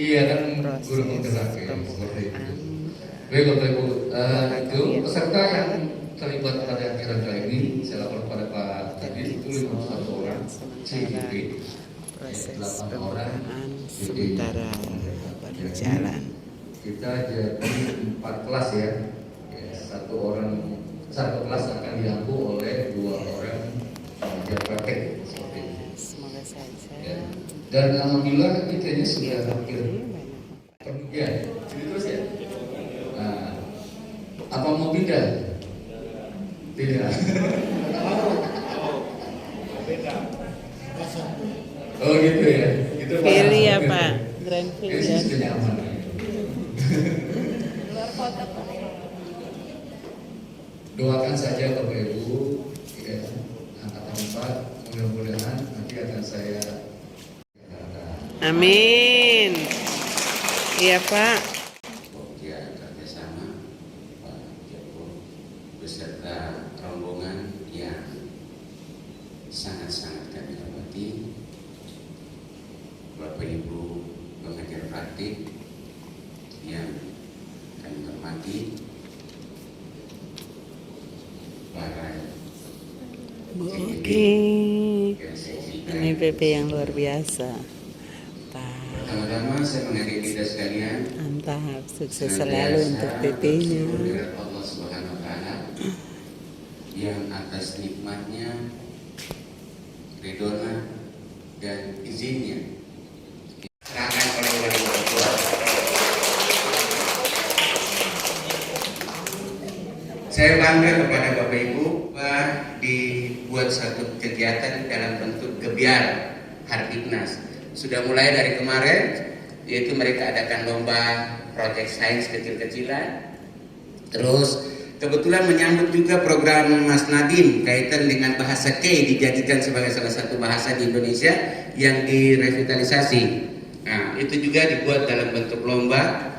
Iya kan guru proses penggerak ya, seperti itu. pembukaan Baik Bapak Ibu, olahraga itu yang peserta yang dibuat terlibat pada acara ini saya lapor pada Pak Tadi itu 51 orang, sementara CIP, proses 8 orang, pembukaan DD-nya. sementara berjalan. Kita jadi 4 kelas ya. Satu kelas akan diampu oleh 2 orang pengajar praktek seperti itu. Semoga saja Ya. Dan alhamdulillah kita ini sudah hampir banyak ya, jadi terus ya. Nah, apa mau pindah? Tidak. Oh gitu ya. Gitu Pak. pilih ya Pak, Grand Ini Prix sih ya. sudah nyaman. Doakan saja Bapak Ibu, ya, angkatan 4, mudah-mudahan nanti akan saya. Amin. Iya Pak. Ya, kerjasama Pak Joko beserta rombongan yang sangat-sangat kami hormati, Bapak Ibu pengajar praktik yang kami hormati, para Oke. Ini PP yang luar biasa. Pak, pertama-tama saya mengajak kita sekalian mantap, sukses selalu untuk PP-nya. bersyukur Allah Subhanahu wa taala yang atas nikmatnya, ridhonya dan izinnya serahkan oleh wali tua. Saya bangga kepada Bapak Ibu dibuat satu kegiatan dalam bentuk gebiar Hartiknas. Sudah mulai dari kemarin, yaitu mereka adakan lomba project science kecil-kecilan. Terus kebetulan menyambut juga program Mas Nadim kaitan dengan bahasa K dijadikan sebagai salah satu bahasa di Indonesia yang direvitalisasi. Nah, itu juga dibuat dalam bentuk lomba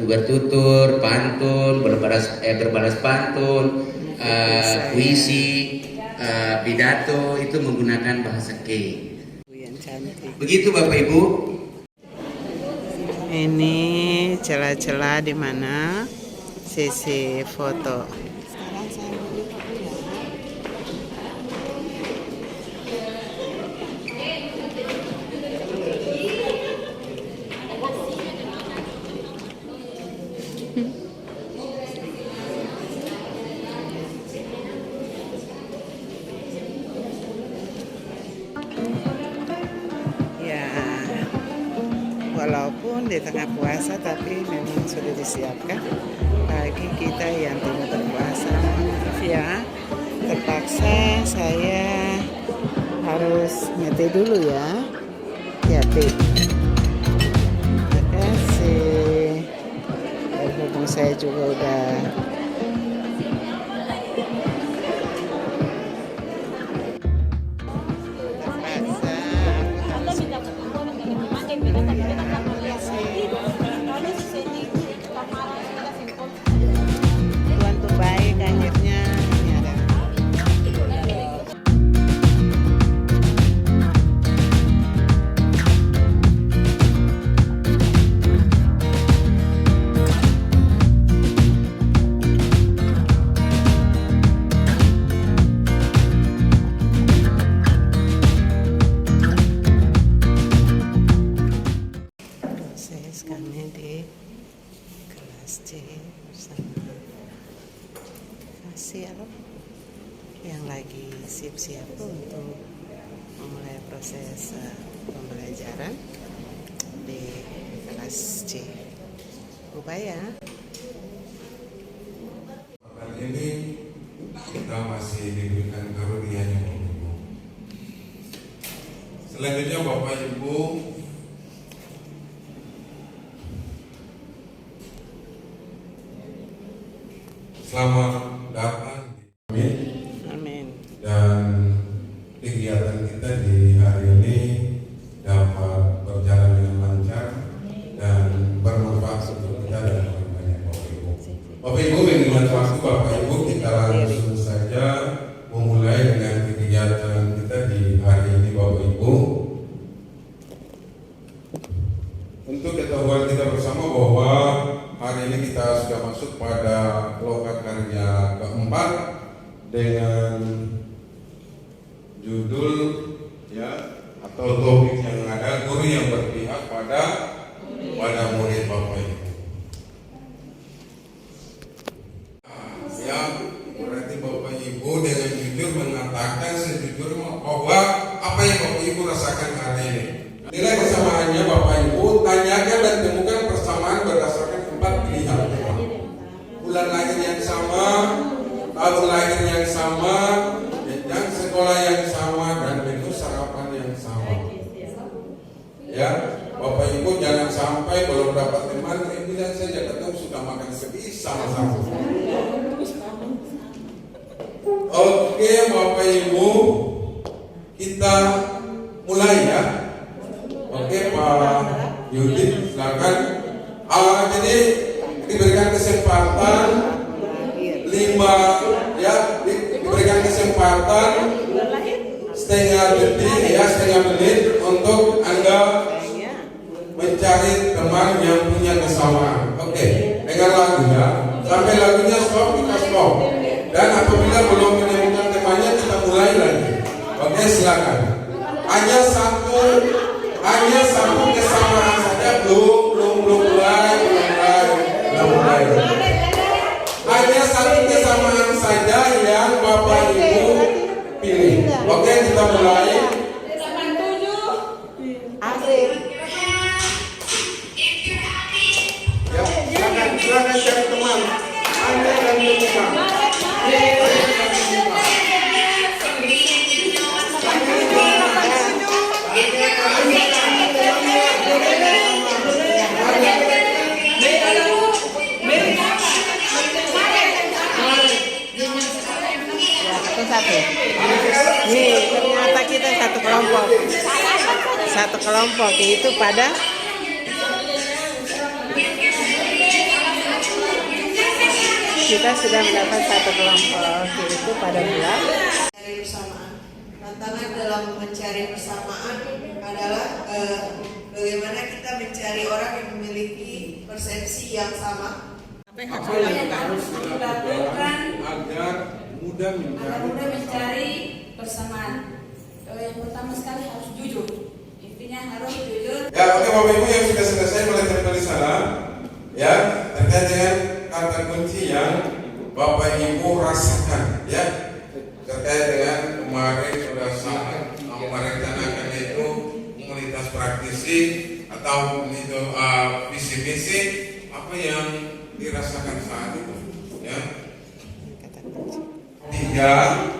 bertutur, pantun, berbalas pantun, puisi, pidato itu menggunakan bahasa K. Yang cantik. Begitu Bapak Ibu. Ini celah-celah di mana sisi foto. Ya, walaupun di tengah puasa tapi memang sudah disiapkan bagi kita yang tidak berpuasa. Maaf ya, terpaksa saya harus ngerti dulu ya. Ya, Tik. Terima kasih. Berhubung saya juga udah terpaksa Tuhan tuh baik akhirnya ini ada. Proses kami di kelas C bersama Fasil yang lagi siap-siap untuk memulai proses pembelajaran di kelas C. Upaya Kali ini kita masih diberikan karunia-Nya Bapak Ibu. Selanjutnya Bapak Ibu selamat datang di amin. dan kegiatan kita di hari ini dapat berjalan dengan lancar dan bermanfaat untuk kita dan banyak Bapak Ibu. Bapak Ibu mengingat waktu Bapak Ibu kita langsung saja memulai dengan kegiatan kita di hari ini Bapak Ibu. masuk pada loka karya keempat dengan judul ya atau topik yang ada guru yang berpihak pada murid Bapak Ibu. Ya, berarti Bapak Ibu dengan jujur mengatakan sejujurnya bahwa apa yang Bapak Ibu rasakan hari ini. Nilai persamaannya Bapak Ibu tanyakan dan temukan persamaan berdasarkan 4 pilihan. Bulan lahir yang sama, tahun lahir yang sama, jenjang sekolah yang sama, dan menu sarapan yang sama. Ya, Bapak Ibu jangan sampai belum dapat teman, bilang saja ketemu sudah makan sedih sama-sama. Oke Bapak Ibu, kita mulai ya. Oke Pak Yudi, silakan. Jadi diberikan kesempatan 5 ya, diberikan kesempatan setengah menit untuk Anda mencari teman yang punya kesamaan. Oke, dengar lagunya sampai lagunya stop, kita stop. Dan apabila belum menemukan temannya, kita mulai lagi. Oke, silakan. Hanya satu kesamaan saja, belum mulai. Hanya satu kesamaan saja yang Bapak Ibu pilih. Oke, kita mulai. Asik. Ya, silakan cari teman. Anda akan menemukan. Satu. Nih, ternyata kita satu kelompok. Satu kelompok itu pada kita sudah mendapat satu kelompok itu pada bulan. Mencari persamaan. Tantangan dalam mencari persamaan adalah bagaimana kita mencari orang yang memiliki persepsi yang sama. Apa yang harus dilakukan agar mudah mencari persamaan? Yang pertama sekali harus jujur. Intinya harus jujur. Ya, oke Bapak Ibu yang sudah selesai melempar tulisan ya terkait dengan kata kunci yang Bapak Ibu rasakan ya terkait dengan kemarin sudah sangat merencanakan itu komunitas praktisi atau itu visi misi apa yang dirasakan saat itu ya. 3.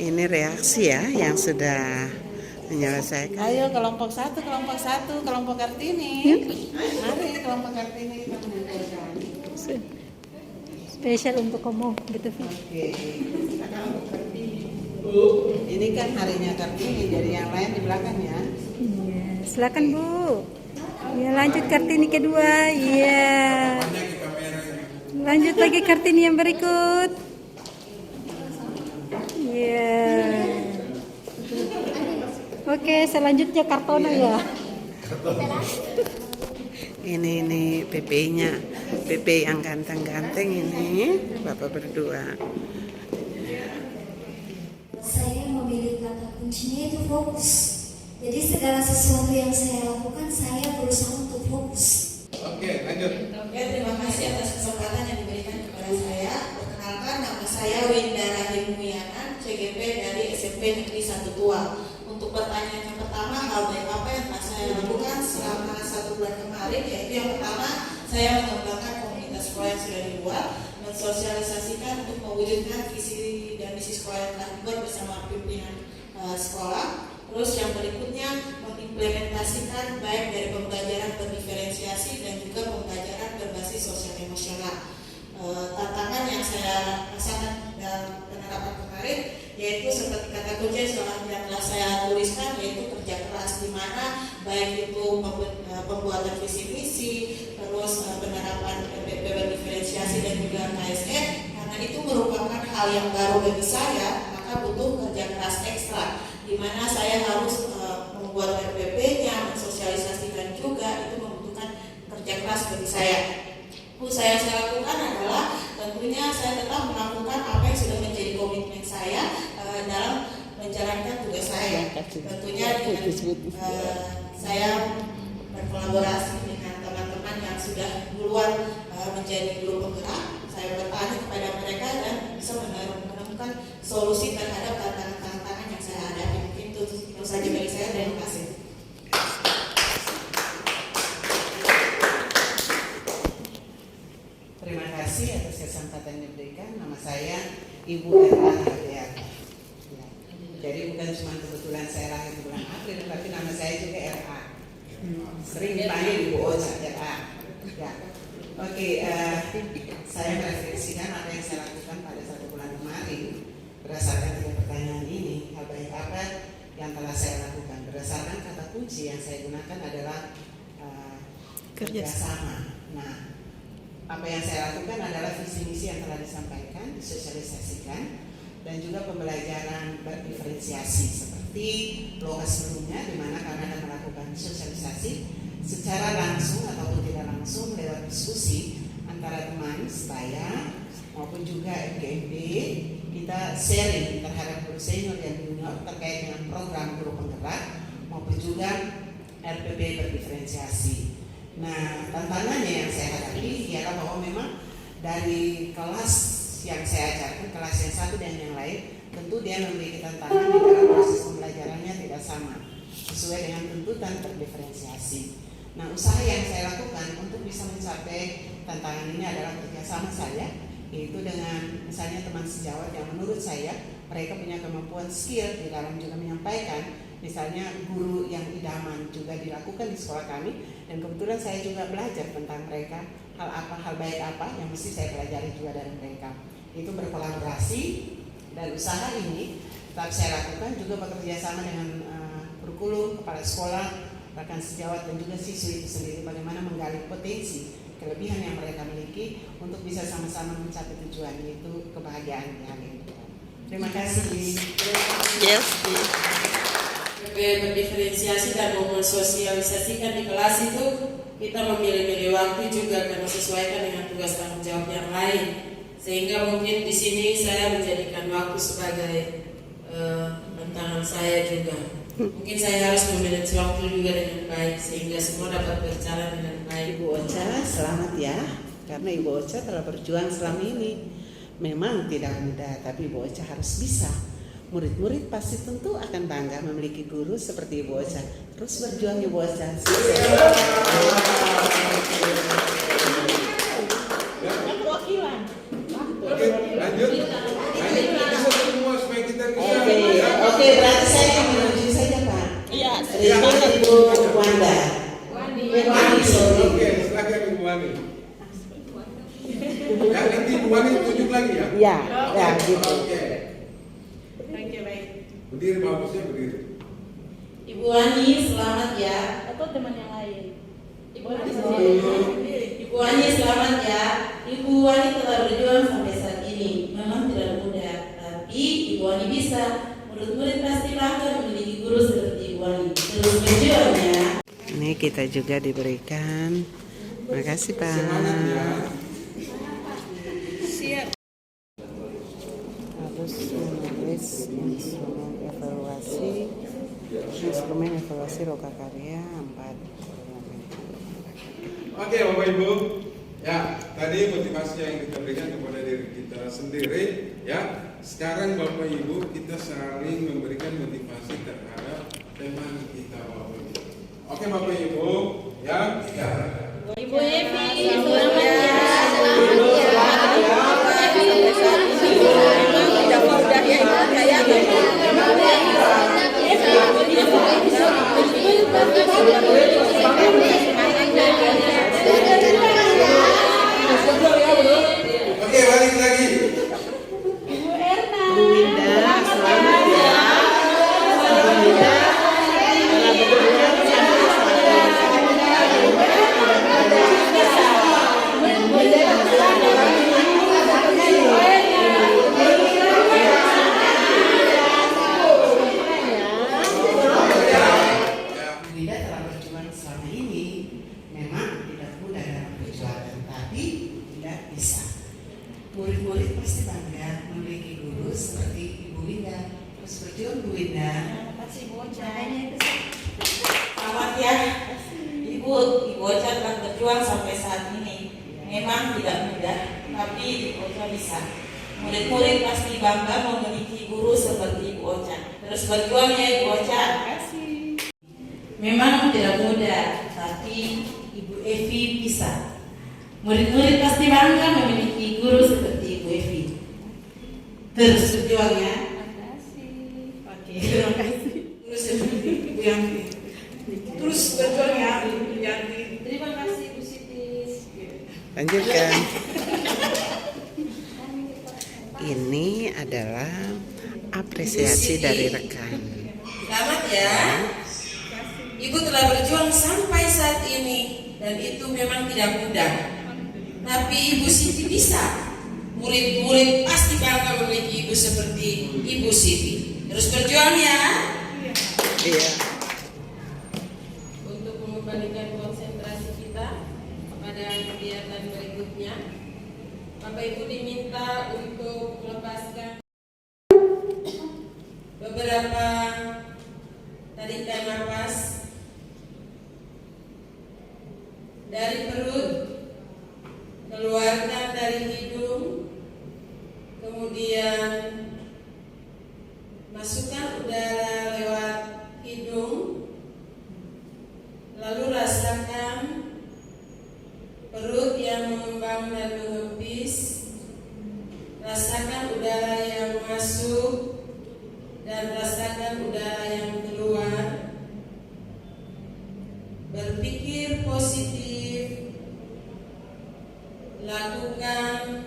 Ini reaksi ya yang sudah menyelesaikan. Ayo kelompok satu, kelompok Kartini. Mari kelompok Kartini kita mengumpulkan. Spesial untuk kamu gitu. Oke. Ini kan harinya Kartini, jadi yang lain di belakang ya. Iya, silakan Bu. Ya lanjut Kartini kedua. Iya. Lanjut lagi Kartini yang berikut. Iya. Oke, selanjutnya Kartono ya. Ini PP-nya, PP yang ganteng-ganteng ini, Bapak berdua. Saya memilih kata kuncinya itu fokus. Jadi segala sesuatu yang saya lakukan, saya berusaha untuk fokus. Oke, lanjut. Oke, terima kasih atas kesempatan yang diberikan kepada saya. Perkenalkan, nama saya Winda Rahim Muyanan, CGP dari SMP Negeri 1 Tua. Untuk pertanyaan yang pertama, hal baik apa yang telah saya lakukan selama 1 bulan kemarin, yaitu yang pertama, saya mengembangkan komunitas sekolah yang sudah dibuat, mensosialisasikan untuk mewujudkan visi dan misi sekolah yang telah dibuat bersama pimpinan sekolah. Terus yang berikutnya, mengimplementasikan baik dari pembelajaran berdiferensiasi dan juga pembelajaran berbasis sosial emosional. Tantangan yang saya rasakan dalam penerapan kemarin yaitu seperti kata kunci yang telah saya tuliskan, yaitu kerja keras, di mana baik itu pembuatan visi misi, terus penerapan PPP berdiferensiasi dan juga KSN, karena itu merupakan hal yang baru bagi saya, maka butuh kerja keras ekstra, di mana saya harus membuat RPP-nya, mensosialisasikan juga, itu membutuhkan kerja keras bagi saya. Usaha yang saya lakukan adalah tentunya saya tetap melakukan apa yang sudah menjadi komitmen saya dalam menjalankan tugas saya. Tentunya dengan saya berkolaborasi dengan teman-teman yang sudah duluan menjadi guru penggerak. Saya bertanya kepada mereka dan bisa menemukan solusi terhadap tantangan-tantangan yang saya hadapi. Mungkin itu saja dari saya. Terima kasih. Terima kasih atas kesempatan yang diberikan. Nama saya Ibu R.A. Ya. Jadi bukan cuma kebetulan saya lahir bulan April, tapi nama saya juga R.A. Sering dipanggil Ibu Ocha R.A. Ya. Oke, saya merefleksikan apa yang saya lakukan pada 1 bulan kemarin berdasarkan 3 pertanyaan ini. Hal baik apa yang telah saya lakukan? Berdasarkan kata kunci yang saya gunakan adalah kerjasama. Nah, apa yang saya lakukan adalah visi misi yang telah disampaikan, disosialisasikan, dan juga pembelajaran berdiferensiasi seperti logas sebelumnya, di mana kami akan melakukan sosialisasi secara langsung ataupun tidak langsung lewat diskusi antara teman sebaya maupun juga MGMP. Kita sharing terhadap guru senior dan junior terkait dengan program guru penggerak maupun juga RPP berdiferensiasi. Nah, tantangannya yang saya hadapi ialah bahwa memang dari kelas yang saya ajarkan, kelas yang satu dan yang lain, tentu dia memiliki tantangan di dalam proses pembelajarannya tidak sama, sesuai dengan tuntutan berdiferensiasi. Nah, usaha yang saya lakukan untuk bisa mencapai tantangan ini adalah kerjasama saya, yaitu dengan misalnya teman sejawat yang menurut saya mereka punya kemampuan skill di dalam juga menyampaikan. Misalnya guru yang idaman juga dilakukan di sekolah kami, dan kebetulan saya juga belajar tentang mereka, hal baik apa yang mesti saya pelajari juga dari mereka. Itu berkolaborasi, dan usaha ini tetap saya lakukan juga bekerja sama dengan kurikulum, kepala sekolah, rekan sejawat dan juga siswi itu sendiri, bagaimana menggali potensi kelebihan yang mereka miliki untuk bisa sama-sama mencapai tujuan, yaitu kebahagiaan di hari ini. Terima kasih. Yes. Berdiferensiasi dan mensosialisasikan di kelas itu kita memilih-milih waktu juga karena sesuaikan dengan tugas tanggung jawab yang lain, sehingga mungkin di sini saya menjadikan waktu sebagai tantangan saya juga. Mungkin saya harus memanage waktu juga dengan baik sehingga semua dapat berjalan dengan baik. Ibu Ocha, selamat ya, karena Ibu Ocha telah berjuang selama ini. Memang tidak mudah, tapi Ibu Ocha harus bisa. Murid-murid pasti tentu akan bangga memiliki guru seperti Ibu Ocha. Terus berjuang Ibu Ocha. Perwakilan. Oke, lanjut. Bisa semua supaya kita bisa. Oke, berarti saya menuju saja Pak. Iya. Terima Ibu Wanda. Wandi, sorry. Oke, silakan Ibu Wani. Ya, nanti Ibu Wani tunjuk lagi ya. Iya, ya gitu. Oke. Berdiri, bagusnya berdiri. Ibu Wani, selamat ya. Atau teman yang lain. Ibu Wani, selamat ya. Ibu Wani telah berjuang sampai saat ini. Memang tidak mudah, tapi Ibu Wani bisa. Murid-murid pasti bangga memiliki guru seperti Ibu Wani. Terus berjuang ya. Ini kita juga diberikan. Makasih Pak. Semangat ya. Siap. Harus menulis instrumen evaluasi loka karya 4. Oke Bapak Ibu, ya tadi motivasi yang kita berikan kepada diri kita sendiri, ya. Sekarang Bapak Ibu kita saling memberikan motivasi terhadap teman kita Bapak Ibu. Oke Bapak Ibu, ya. Ibu Evi, selamat ya. Oke, balik lagi. Ibu Erna. Bu Winda, selamat ya. Bu Winda telah berjuang sampai saat ini. telah berjuang sampai saat ini. Memang tidak mudah, tapi Ibu Ocha bisa. Murid-murid pasti bangga memiliki guru seperti Ibu Ocha. Terus berjuang ya Ibu Ocha. Terima kasih. Memang tidak mudah, tapi Ibu Evi bisa. Murid-murid pasti bangga memiliki guru seperti Ibu Evi. Terus berjuang ya. Oke, terima kasih. Terus seperti Ibu Yanti. Terus berjuang ya Ibu Yanti. Terima kasih Bu Siti. Lanjutkan. Ini adalah apresiasi dari rekan. Selamat ya. Ibu telah berjuang sampai saat ini dan itu memang tidak mudah. Tapi Ibu Siti bisa. Murid-murid pasti bangga memiliki ibu seperti Ibu Siti. Terus berjuang ya. Iya. Untuk mengembalikan konsentrasi kita pada kegiatan berikutnya, Bapak Ibu diminta untuk melepaskan beberapa tarikan nafas dari perut, keluarkan dari hidung, kemudian masukkan udara lewat hidung, lalu rasakan perut yang mengembang dan mengepis, rasakan udara yang masuk dan rasakan udara yang keluar. Berpikir positif, lakukan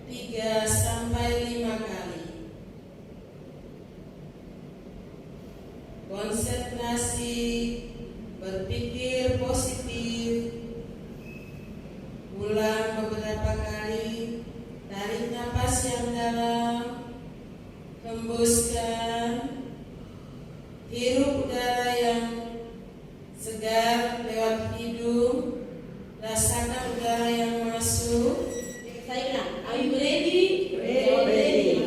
3-5 kali. Konsentrasi, berpikir positif, ulang beberapa kali. Tarik nafas yang dalam, hembuskan, hirup udara yang segar lewat hidung, rasakan udara yang masuk. Saya bilang, are you ready? Ready.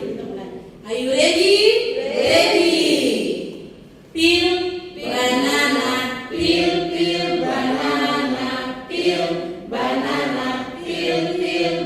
Are you ready? Ready. Peel banana, peel banana, peel banana, peel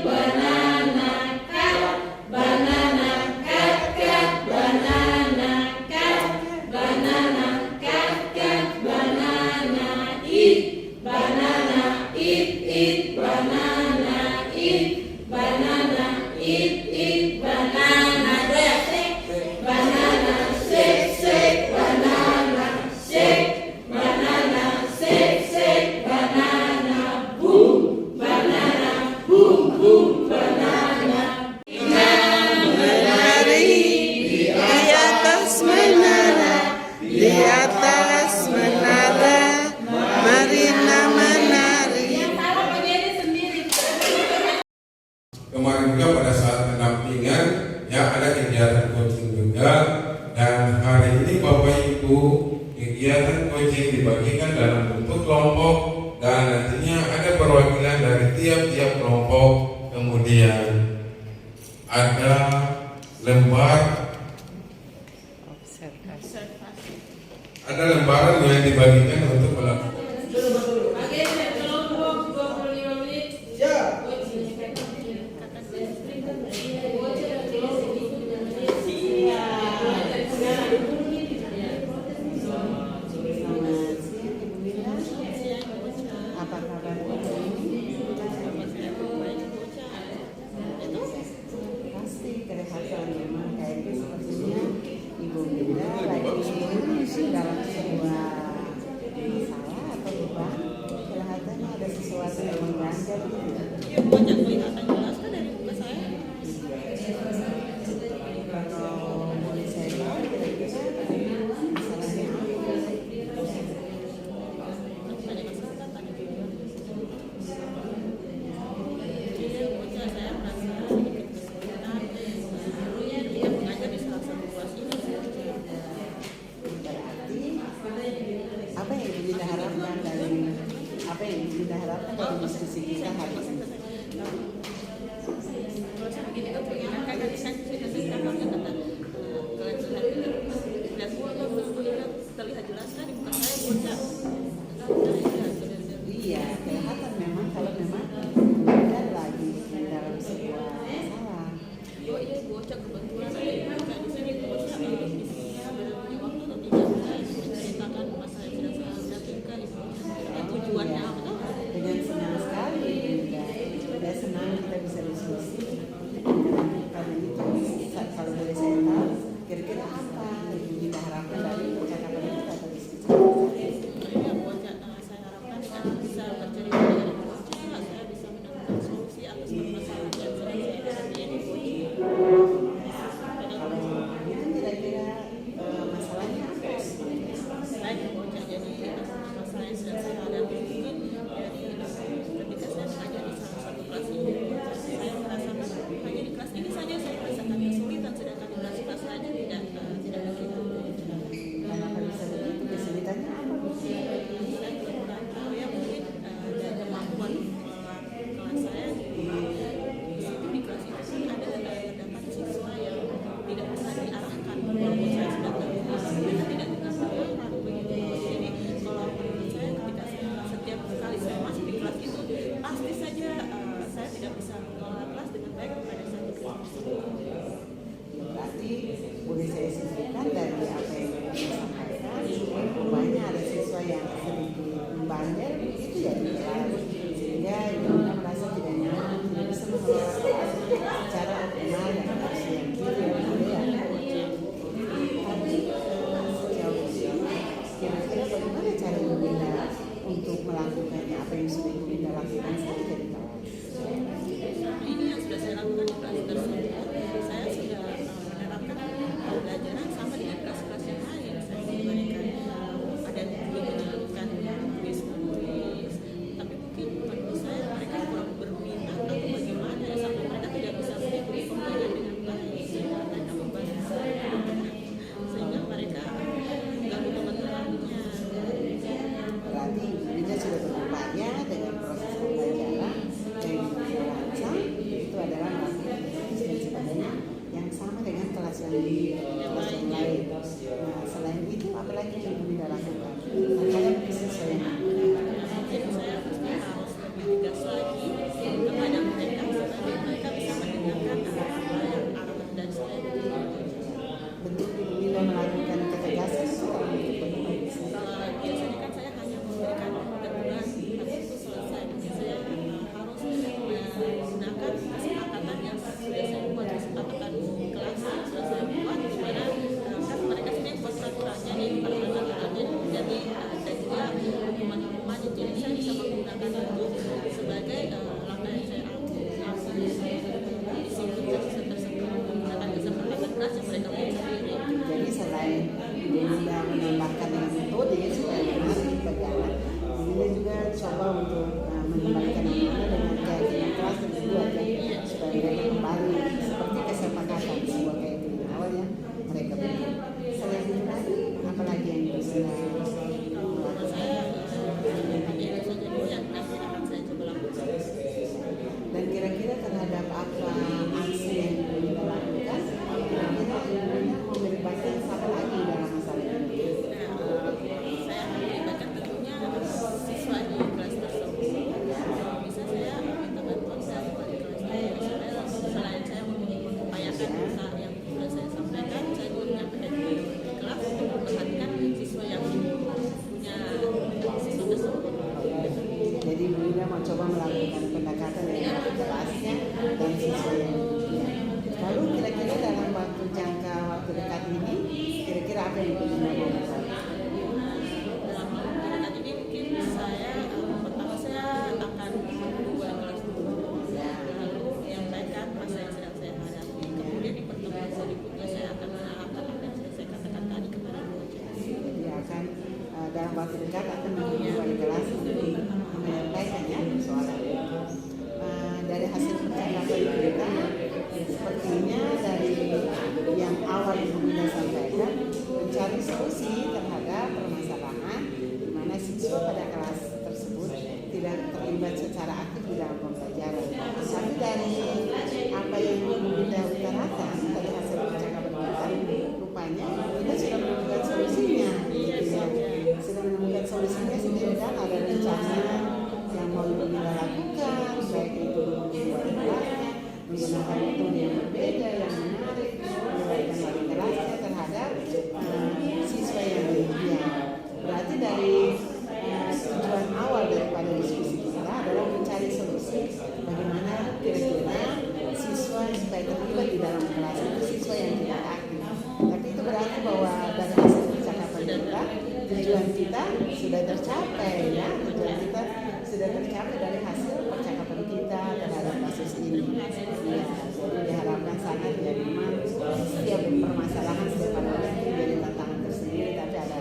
banana, cut banana, cut banana, cut banana, cut banana, eat banana, eat banana, eat banana, eat banana, shake banana, shake banana, shake banana, shake banana, boom banana, boom banana. Menari di atas menara, di atas menara, Marina menari. Kemarin juga pada saat pendampingan ya ada kegiatan coaching juga, dan hari ini Bapak Ibu kegiatan coaching dibagikan dalam bentuk kelompok dan nantinya ada perwakilan dari tiap-tiap kelompok. Kemudian ada lembar, ada lembaran yang dibagikan untuk melakukan. Oke, kelompok 25 menit. Ya. Apa kabar? Pasti kelihatan memang kayaknya sepertinya Ibu Linda lagi dalam sebuah masalah atau beban. Kelihatannya ada sesuatu yang mengganjal gitu. Ya, banyak kelihatan jelas kan dari muka saya. Kalau boleh saya tahu kira-kira masalahnya apa? Apa yang Ibu Linda harapkan dari diskusi kita hari ini? Begini kan pengen kan tadi saya cerita kata terlihat jelas kan di muka saya bocah. Iya, kelihatan giliran saya jadi kelas. Ini yang sudah saya lakukan di kelas tersebut, saya sudah menerapkan pembelajaran sama dengan kelas-kelas yang lain. Saya memberikan ada juga menyalurkan kuis, tapi mungkin menurut saya mereka kurang berminat atau bagaimana ya, sampai mereka tidak bisa mengikuti pembelajaran dengan baik, sehingga mereka membantu sehingga mereka mengganggu teman-temannya. Berarti ibunya sudah berupaya dengan proses pembelajaran dengan merancang itu adalah melakukan tugas dan sebagainya yang sama dengan kelas yang lain. Nah, selain itu apalagi yang ibu tidak lakukan? Makanya mungkin sesuai yang Mungkin saya harus lebih tegas lagi kepada mereka supaya mereka bisa mendengarkan apa yang arahan dan saya berikan. bentuk ibu tidak melakukan ketegasan setelah bentuk Biasanya kan saya hanya memberikan teguran habis itu selesai. Mungkin saya harus menggunakan kesepakatan yang sudah saya buat, kesepakatan kelas yang sudah saya buat, di mana kan mereka sendiri buat peraturannya nih, peraturannya jadi ada juga hukuman-hukumannya. Jadi saya bisa menggunakan itu sebagai langkah yang saya ambil di situ tersebut menggunakan kesepakatan kelas yang mereka buat sendiri. Jadi selain ibu tidak menambahkan dengan metode supaya menarik berjalan, ibu juga coba untuk mengembalikan anak-anak dengan keyakinan kelas yang kedua ya, supaya mereka kembali seperti kesepakatan sebuah keyakinan awal yang mereka berikan. Selain itu lagi, apalagi yang bisa Menurut saya itu saja dulu yang nanti akan saya coba lakukan. dan kira-kira terhadap apa aksi yang ibu lakukan, kira-kira ibunya mau melibatkan siapa lagi dalam masalah ini? Saya akan melibatkan tentunya siswa di kelas tersebut. Kalau bisa saya minta bantuan dari wali kelas supaya selain saya mengupayakan usaha yang sudah saya sampaikan, saya juga menyampaikan di kelas untuk memperhatikan siswa yang punya siswa tersebut. Jadi ibu Ida mau coba melakukan pendekatan dengan kelasnya dan siswa yang lainnya. Lalu kira-kira dalam jangka waktu dekat ini, kira-kira apa yang ibu Ida mau lakukan? Dalam dekat ini mungkin saya pertama saya akan membuat kelas dulu, lalu menyampaikan masa yang sedang saya hadapi. Kemudian di pertemuan berikutnya saya akan menerapkan apa yang sudah saya katakan tadi kepada bocah. Jadi akan dalam waktu dekat akan menghubungi wali kelas untuk menyampaikan ya persoalan itu. Dari hasil percakapan kita, sepertinya dari yang awal ibu Ida sampaikan mencari solusi terhadap permasalahan di mana siswa pada kelas tersebut tidak terlibat secara aktif di dalam pembelajaran. Tapi dari apa yang ibu Ida utarakan dari hasil percakapan kita, rupanya kita sudah menemukan solusinya. Sudah menemukan solusinya sendiri dan ada rencana yang mau ibu Ida lakukan, baik itu membuat kelasnya, menggunakan metode yang berbeda, yang menarik, melibatkan wali kelasnya terhadap siswa yang demikian. Berarti dari tujuan awal daripada diskusi kita adalah mencari solusi bagaimana kira-kira siswa supaya terlibat di dalam kelas itu siswa yang tidak aktif. Tapi itu berarti bahwa dari hasil percakapan kita, tujuan kita sudah tercapai ya, tujuan kita sudah tercapai dari hasil percakapan kita terhadap kasus ini. Ya, jadi diharapkan sangat ya memang setiap permasalahan setiap orang itu jadi tantangan tersendiri, tapi ada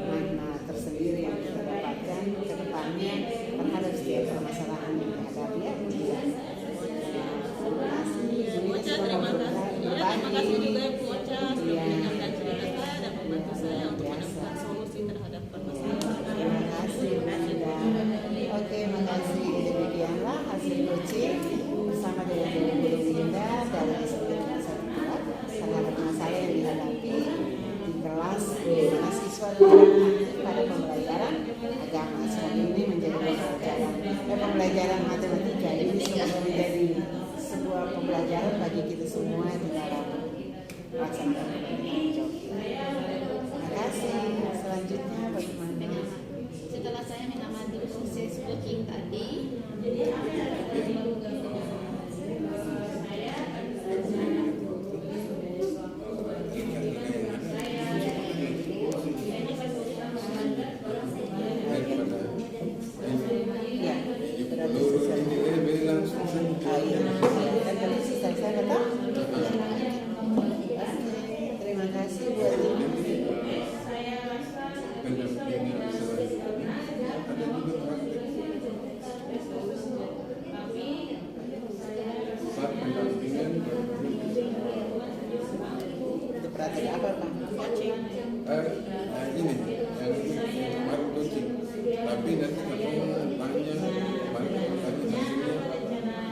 makna tersendiri yang kita dapatkan ke depannya terhadap setiap permasalahan yang dihadapi ya. Terima kasih. Bocah, terima kasih. Terima kasih juga bocah sudah mendengarkan cerita saya dan membantu saya untuk menemukan solusi terhadap permasalahan. Terima kasih. Oke, makasih. Demikianlah hasil coaching bersama dengan guru Linda dari SMP Negeri 1 terhadap masalah yang dihadapi di kelas di mana siswa pada pembelajaran agama. Semoga ini menjadi pembelajaran matematika. Ini semoga menjadi sebuah pembelajaran bagi kita semua di dalam melaksanakan pendidikan joki. Terima kasih. Selanjutnya bagaimana? Setelah saya mengamati proses coaching tadi, Menurut pendampingan. Itu perhatian apa Pak? Ini yang kemarin coaching, tapi nanti ketemu tanya bagaimana tadi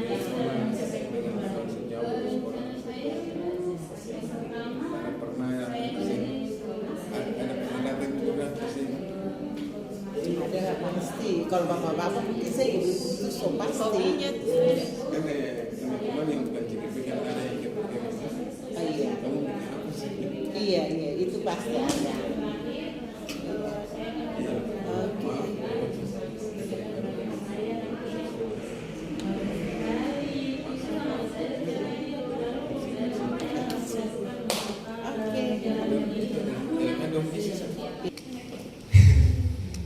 hasilnya dengan sejauh sekolah. Karena pernah yang kesini, ada pendatang juga kesini. Ada pasti. Kalau bapak-bapak mungkin saya ibu-ibu itu so pasti. Kan teman-teman yang bukan CGP kan ada yang kita Iya. kamu apa sih? Iya, itu pasti ada.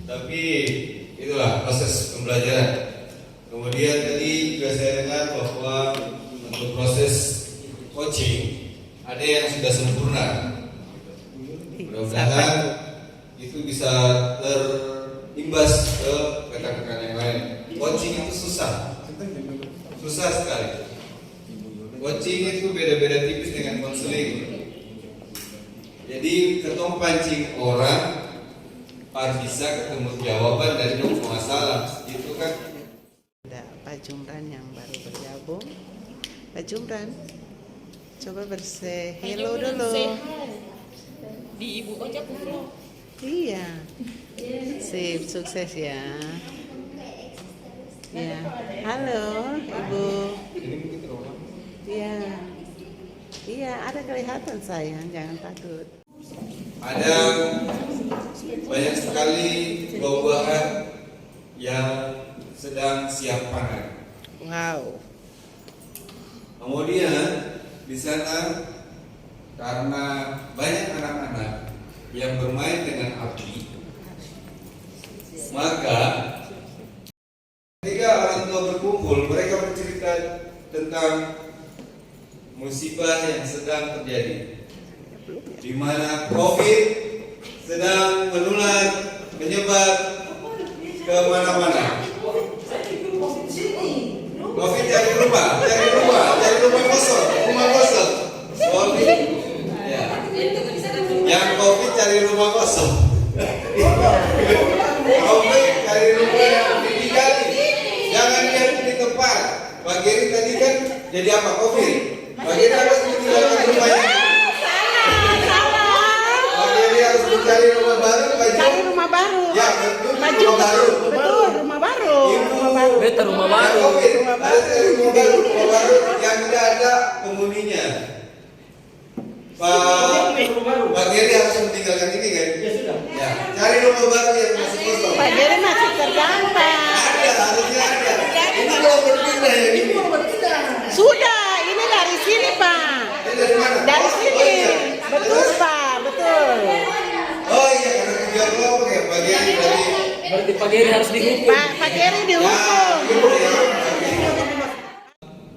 Tapi itulah proses pembelajaran. Kemudian tadi juga saya dengar bahwa untuk proses coaching ada yang sudah sempurna. Mudah-mudahan itu bisa terimbas ke rekan-rekan yang lain. Coaching itu susah sekali. Coaching itu beda-beda tipis dengan konseling. Jadi ketemu pancing orang, bisa ketemu jawaban dari masalah itu kan. Ada Pak Jumran yang baru bergabung. Pak Jumran, coba hello dulu. Di Ibu Ojek vlog. Iya. Sip, sukses ya. Ya, halo Ibu. Iya. Iya, ada kelihatan sayang, jangan takut. Ada banyak sekali buah-buahan yang sedang siap panen. Wow. Kemudian di sana karena banyak anak-anak yang bermain dengan api, maka ketika orang tua berkumpul, mereka bercerita tentang musibah yang sedang terjadi, di mana COVID sedang menular, menyebar ke mana-mana. COVID cari rumah kosong. COVID, ya. Yang COVID cari rumah kosong. COVID cari rumah yang ditinggali. Jangan yang di tempat. Pak Geri tadi kan jadi apa COVID? Pak Geri harus meninggalkan rumahnya. Harus mencari rumah baru, Cari rumah baru. Ya, betul. Maju. Rumah baru. Betul, rumah baru. Rumah baru. Betul, rumah baru. Rumah baru yang tidak ada penghuninya. Pak Geri harus meninggalkan ini kan? Ya sudah. Ya, cari rumah baru yang masih kosong. Pak Geri masih terdampak. Ada, harusnya ada. Ini mau berpindah ya ini. Sudah, ini dari sini Pak. Ini dari mana? Dari sini. Betul Pak, betul. Oh iya, karena kerja kelompok ya Pak Geri tadi. Berarti Pak Geri harus dihukum. Pak Geri dihukum.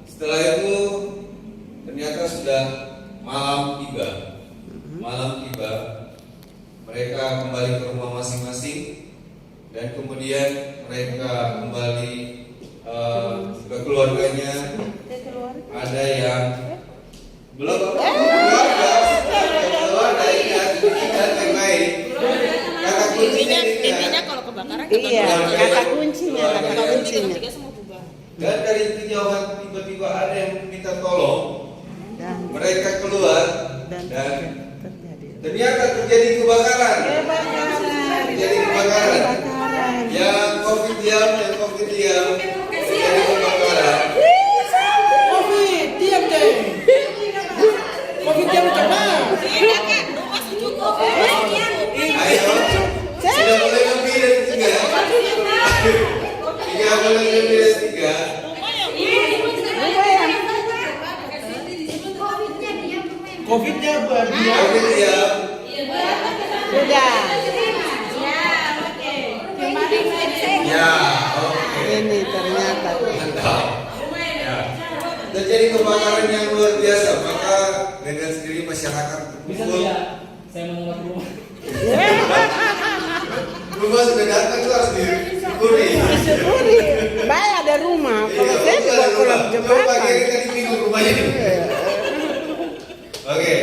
Setelah itu ternyata sudah malam tiba. Mereka kembali ke rumah masing-masing dan kemudian mereka kembali ke keluarganya. Ada yang belum keluarga ini harus ditinggal yang baik. Kata kuncinya Intinya kalau kebakaran Iya, kata kuncinya. semua bubar. Dan dari kejauhan tiba-tiba ada yang minta tolong. Mereka keluar dan ternyata terjadi kebakaran. Yang COVID diam. Terjadi kebakaran. Covid, diam deh. Covid diam coba. Ayo, sudah boleh lebih dari 3. Boleh lebih dari 3. Covidnya COVID diam. Sudah. Ya, oke. Ini ternyata. Mantap. Ya. Terjadi kebakaran yang luar biasa, maka dengan sendiri masyarakat berkumpul. Saya mau ngomong rumah. Rumah sudah datang itu harus disyukuri. Disyukuri. Baik ada rumah. Kalau saya juga kolom jembatan. Bagian yang tadi bingung rumahnya. Oke,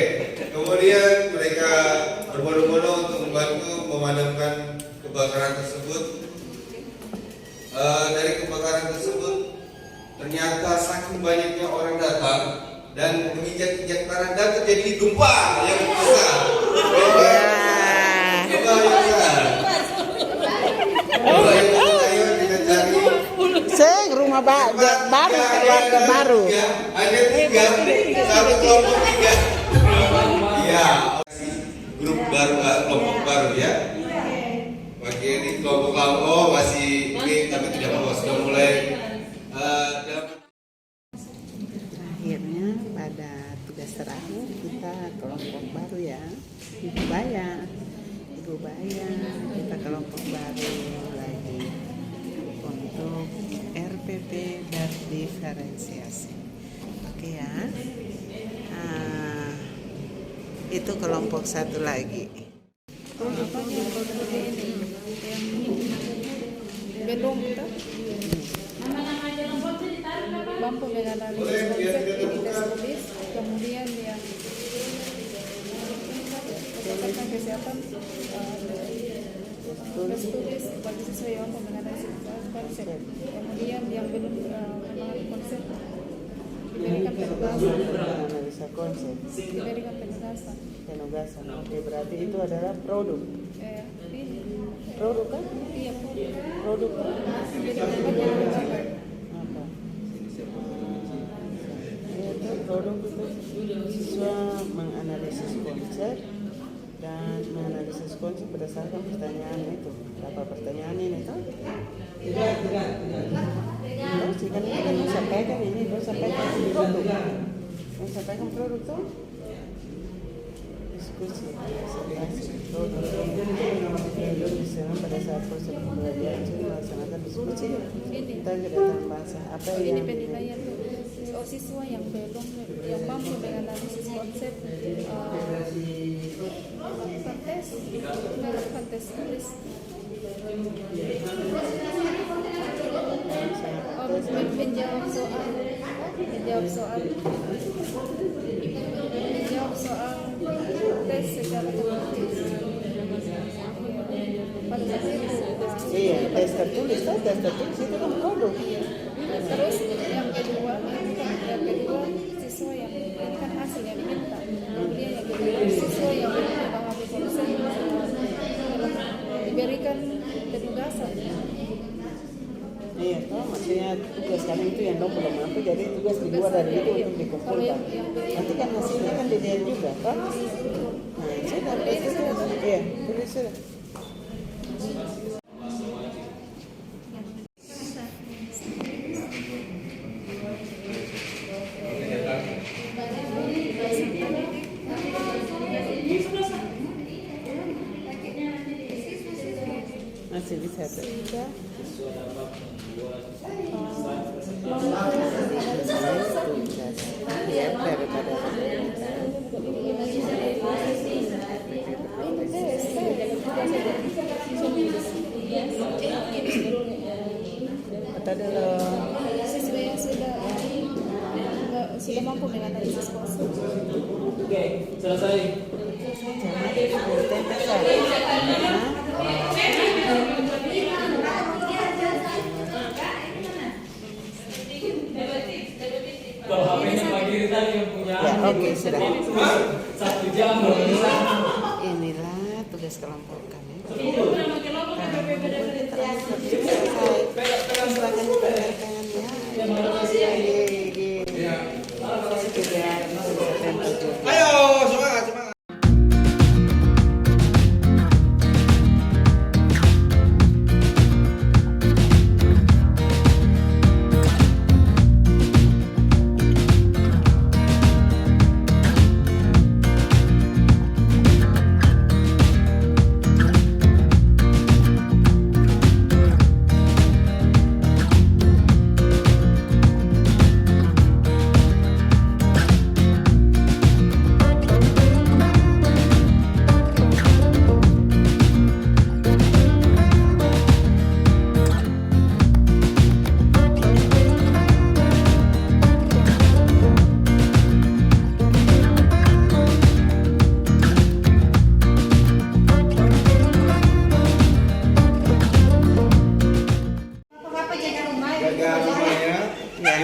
kemudian mereka berbondong-bondong untuk membantu memadamkan kebakaran tersebut. Dari kebakaran tersebut ternyata saking banyaknya orang datang dan menginjak-injak tanah dan terjadi gempa yang besar. Gempa yang besar. Ayo kita cari. Rumah baru, keluarga baru. Ada 3, satu kelompok 3. Iya, grup baru, kelompok baru ya. Oke, ini kelompok masih ini tapi tidak apa-apa, sudah mulai Akhirnya pada tugas terakhir kita kelompok baru ya, Ibu Baya, kita kelompok baru lagi untuk RPP berdiferensiasi. Oke ya, itu kelompok satu lagi. Belum kita mampu menganalisis konsep ini tes tulis, kemudian yang berdasarkan kesehatan tes tulis bagi siswa yang mampu menganalisis konsep, kemudian yang belum memahami konsep diberikan penugasan. Oke, berarti itu adalah produk. Produk kan? Iya, produk. Apa? Itu produk itu siswa menganalisis konsep dan menganalisis konsep berdasarkan pertanyaan itu. Apa pertanyaan ini tuh? Tidak. Terus kan ini kan sampaikan ini, sampaikan produk. Sampaikan produk tuh. Diskusi, produk pada saat proses pembelajaran melaksanakan diskusi tentang kedatangan bahasa. Apa ini yang penilaian siswa yang belum yang mampu menganalisis konsep melakukan tes tulis. Menjawab soal tes secara tertulis. Pada saat itu iya, tes tertulis itu kan produk. Terus yang kedua siswa yang ini kan hasil yang diminta. Kemudian yang kedua siswa yang memahami konsep diberikan penugasan. Iya, maksudnya tugas kami itu yang dong belum mampu, jadi tugas di luar dari itu untuk dikumpulkan. Nanti kan hasilnya kan dilihat juga, kan? Nah, sudah, iya, tulis sudah. Masih bisa tuh. Siswa yang sudah mampu menganalisis konsep. Oke, selesai. Kalau HP-nya pagi tadi yang punya. Ya, oke, sudah. 1 jam belum bisa. Inilah tugas kelompok kami. Silakan Ayo, semangat.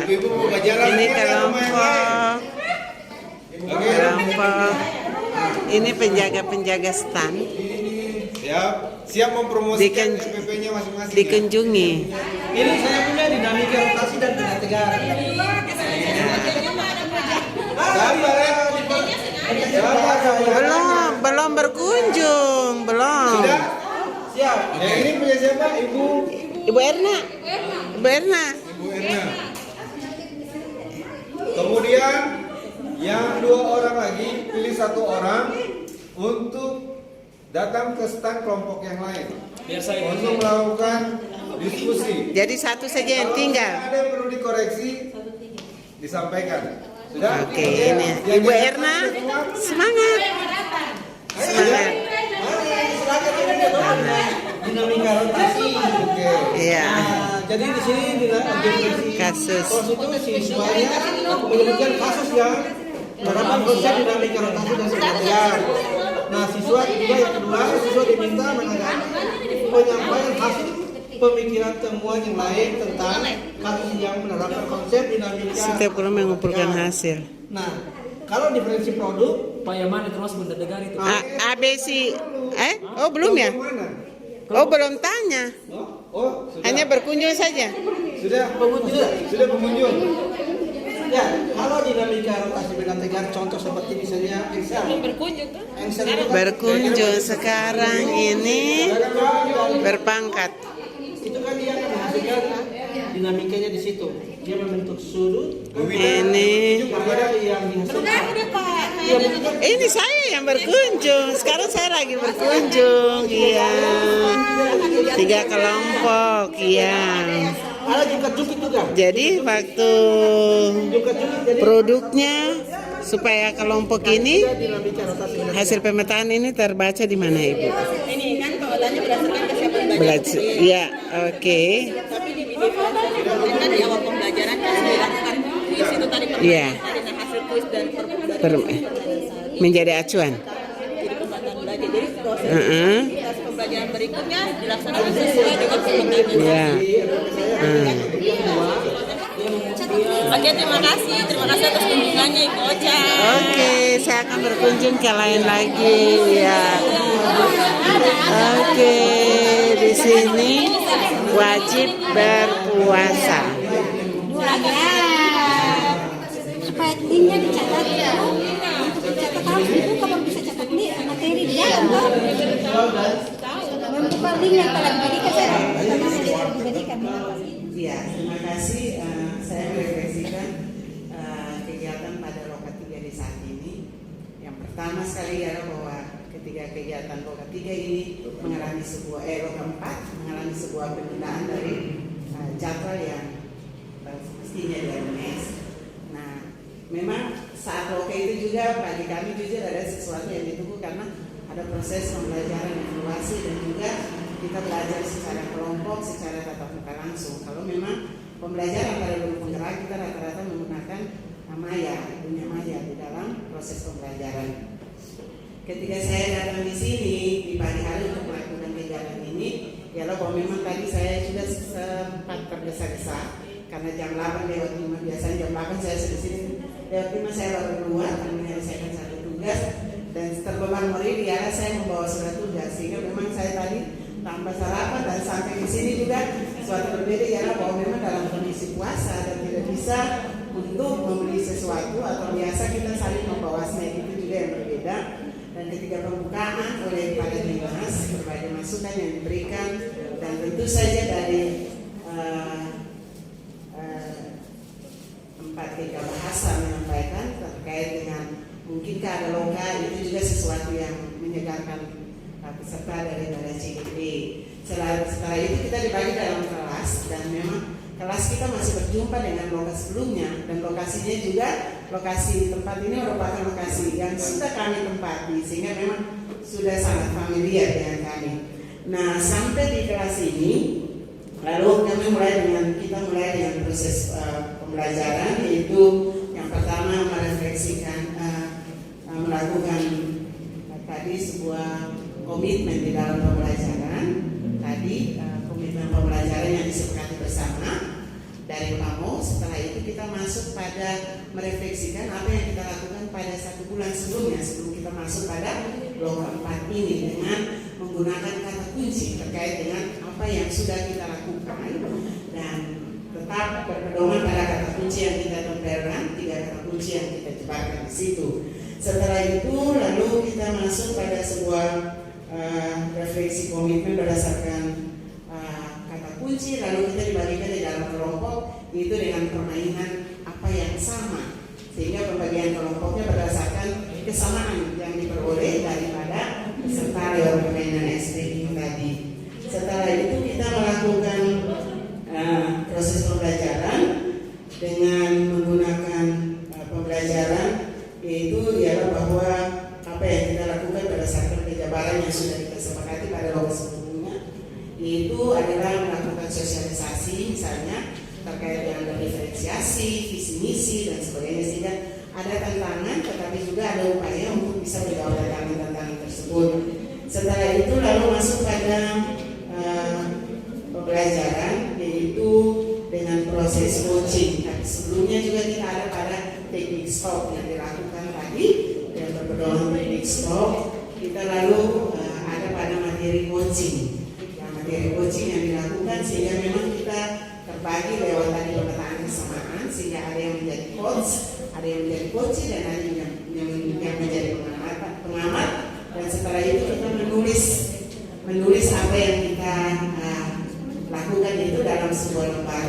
ibu-ibu mau berjalan. Ini kelompok. Ini penjaga-penjaga stand. Siap mempromosikan SPP-nya masing-masing. Dikunjungi. Ini saya punya dinamika rotasi dan tengah tegar. Belum berkunjung, belum. Sudah? Siap. Yang ini punya siapa? Ibu Erna. Ibu Erna. Kemudian yang 2 orang lagi, pilih 1 orang untuk datang ke stand kelompok yang lain untuk melakukan diskusi. Jadi 1 saja yang tinggal. Ada yang perlu dikoreksi, disampaikan. Sudah? Oke, ini Ibu Erna, semangat. Semangat. Dinamika rotasi. Iya. Jadi di sini Kasus. siswanya menyebutkan kasus yang menerapkan konsep dinamika rotasi dan sebagainya. Nah, siswa juga yang kedua, siswa diminta penyampaian hasil pemikiran temuan yang lain tentang kasus yang menerapkan konsep dinamika. Setiap kelompok mengumpulkan hasil. Nah, kalau diferensi produk, Pak Yaman itu masuk bentar dengar itu. ABC, oh belum ya? Oh belum tanya. Hanya berkunjung saja. Sudah pengunjung. Ya, kalau dinamika rotasi bina tegar, contoh seperti misalnya Berkunjung sekarang ini berpangkat. itu kan dia akan menghasilkan dinamikanya di situ. Dia membentuk sudut. Ini yang dihasilkan. Ini saya yang berkunjung. Sekarang saya lagi berkunjung. Iya. 3 kelompok. Iya. Ada jungkat-jungkit juga. Jadi waktu produknya supaya kelompok ini hasil pemetaan ini terbaca di mana Ibu? Ini kan pemetaannya berdasarkan kesiapan Belajar. Iya, oke. Tapi di kan di awal pembelajaran kan dilakukan kuis itu tadi Iya. dengan hasil kuis dan dari Menjadi acuan. jadi pemetaan belajar. Jadi proses pembelajaran berikutnya dilaksanakan sesuai dengan pemetaan. Iya. Oke, terima kasih atas kunjungannya Ibu Ocha. Oke, saya akan berkunjung ke lain lagi ya. Oke, di sini wajib berpuasa. Supaya linknya dicatat ya. Untuk dicatat harus dibuka baru bisa catat nih materi di dalam. Membuka link yang telah diberikan saya diberikan. Iya, terima kasih. Saya merefleksikan kegiatan pada Loka 3 di saat ini. Yang pertama sekali adalah bahwa ketiga kegiatan Loka 3 ini mengalami sebuah Loka 4 mengalami sebuah penundaan dari jadwal yang mestinya di RMS. Nah, memang saat Loka itu juga bagi kami jujur ada sesuatu yang ditunggu karena ada proses pembelajaran evaluasi dan juga kita belajar secara kelompok, secara tatap muka langsung. Kalau memang pembelajaran pada guru penggerak kita rata-rata menggunakan dunia maya di dalam proses pembelajaran. Ketika saya datang di sini di pagi hari untuk melakukan kegiatan ini, ya bahwa memang tadi saya sudah sempat tergesa-gesa karena jam 8 lewat 5 biasanya jam 8 saya sudah di sini lewat 5 saya baru keluar dan menyelesaikan satu tugas dan terbeban meridian saya membawa surat tugas sehingga memang saya tadi tambah sarapan dan sampai di sini juga suatu berbeda ialah bahwa memang dalam kondisi puasa dan tidak bisa untuk membeli sesuatu atau biasa kita saling membawa snack itu juga yang berbeda. Dan ketika pembukaan oleh para dinas berbagai masukan yang diberikan dan tentu saja dari 4 tiga bahasa menyampaikan terkait dengan mungkinkah ada Loka itu juga sesuatu yang menyegarkan peserta dari CGP. Setelah itu kita dibagi dalam kelas dan memang kelas kita masih berjumpa dengan lokasi sebelumnya dan lokasinya juga lokasi tempat ini merupakan lokasi yang sudah kami tempati sehingga memang sudah sangat familiar dengan kami. Nah sampai di kelas ini lalu kami kita mulai dengan proses pembelajaran yaitu yang pertama merefleksikan melakukan tadi sebuah komitmen di dalam pembelajaran komitmen pembelajaran yang disepakati bersama dari UNAMO. Setelah itu kita masuk pada merefleksikan apa yang kita lakukan pada 1 bulan sebelumnya sebelum kita masuk pada blok 4 ini dengan menggunakan kata kunci terkait dengan apa yang sudah kita lakukan dan tetap berpedoman pada kata kunci yang kita tempelkan, 3 kata kunci yang kita jelaskan di situ. Setelah itu lalu kita masuk pada sebuah refleksi komitmen berdasarkan kata kunci, lalu kita dibagikan di dalam kelompok itu dengan permainan apa yang sama sehingga pembagian kelompoknya berdasarkan kesamaan yang diperoleh daripada peserta lewat permainan SPI tadi. Setelah itu kita melakukan proses pembelajaran dengan menggunakan pembelajaran yaitu ialah bahwa apa yang kita lakukan berdasarkan penjabaran yang sudah kita sepakati pada logo sebelumnya itu adalah melakukan sosialisasi misalnya terkait dengan diferensiasi, visi misi dan sebagainya sehingga ada tantangan tetapi juga ada upaya untuk bisa menjawab tantangan tersebut. Setelah itu lalu masuk pada pembelajaran yaitu dengan proses coaching. Tapi sebelumnya juga kita ada pada teknik stop yang dilakukan tadi dan berpedoman teknik stop. Kita lalu ada pada materi coaching. Materi coaching yang dilakukan sehingga memang kita terbagi lewat tadi pemetaan kesamaan sehingga ada yang menjadi coach, ada yang menjadi coach dan ada yang menjadi pengamat dan setelah itu kita menulis apa yang kita lakukan itu dalam sebuah lembar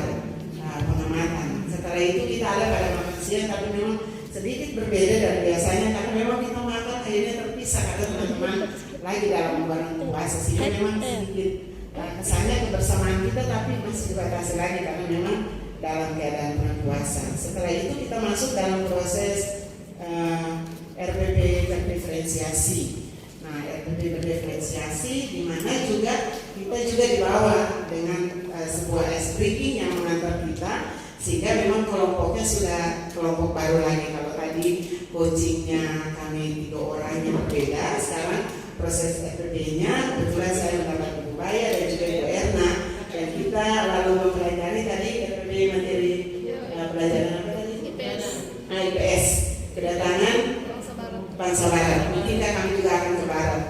pengamatan. Setelah itu kita ada pada makan siang tapi memang sedikit berbeda dari biasanya karena memang kita makan akhirnya terpisah karena teman-teman lagi dalam barang puasa sehingga memang sedikit kesannya kebersamaan kita tapi masih dibatasi lagi karena memang dalam keadaan bulan puasa. Setelah itu kita masuk dalam proses RPP berdiferensiasi. Nah, RPP berdiferensiasi di mana kita juga dibawa dengan sebuah ice breaking yang mengantar kita sehingga memang kelompoknya sudah kelompok baru lagi. Kalau tadi coachingnya kami 3 orang yang berbeda, sekarang proses RPP-nya kebetulan saya mendapat Ibu Baya dan juga Ibu Erna dan kita lalu mempelajari tadi RPP materi pelajaran apa tadi? IPS kedatangan bangsa Barat. Mungkin kami juga akan ke Barat.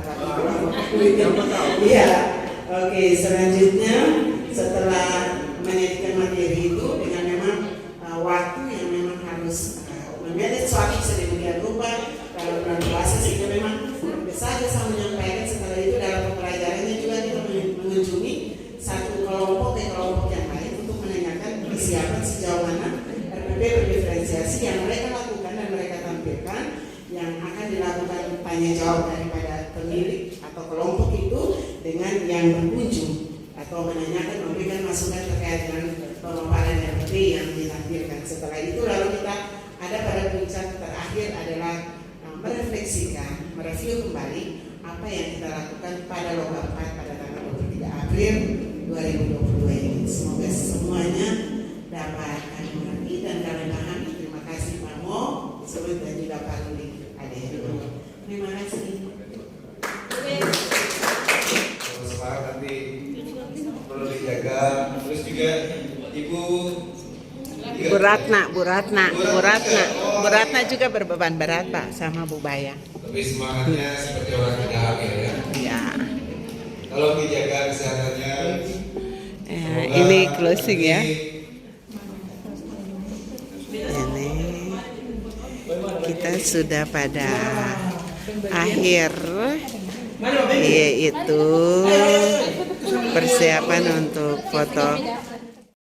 Iya. Oke, selanjutnya setelah menyajikan materi itu dengan memang waktu yang memang harus memanage waktu sedemikian rupa dalam bulan puasa sehingga memang saja saya menyampaikan setelah itu dalam pembelajarannya juga kita mengunjungi satu kelompok ke kelompok yang lain untuk menanyakan kesiapan sejauh mana RPP berdiferensiasi yang mereka lakukan dan mereka tampilkan yang akan dilakukan tanya jawab daripada pemilik atau kelompok itu dengan yang berkunjung atau menanyakan memberikan masukan terkait dengan pemaparan RPP yang ditampilkan. Setelah itu lalu kita ada pada puncak terakhir adalah merefleksikan, mereview kembali apa yang kita lakukan pada logo 4 pada tanggal 23 April 2022 ini. Semoga semuanya dapat kami mengerti dan kami pahami. Terima kasih Pak Mo, Sebut dan juga Pak Rudi. Terima kasih. Semangat nanti perlu dijaga. Terus juga Ibu Bu Ratna juga berbeban berat Pak sama Bu Baya. Tapi semangatnya seperti orang tidak hamil ya. Ya. Kalau dijaga kesehatannya. Ini closing ya. Ini kita sudah pada akhir yaitu persiapan untuk foto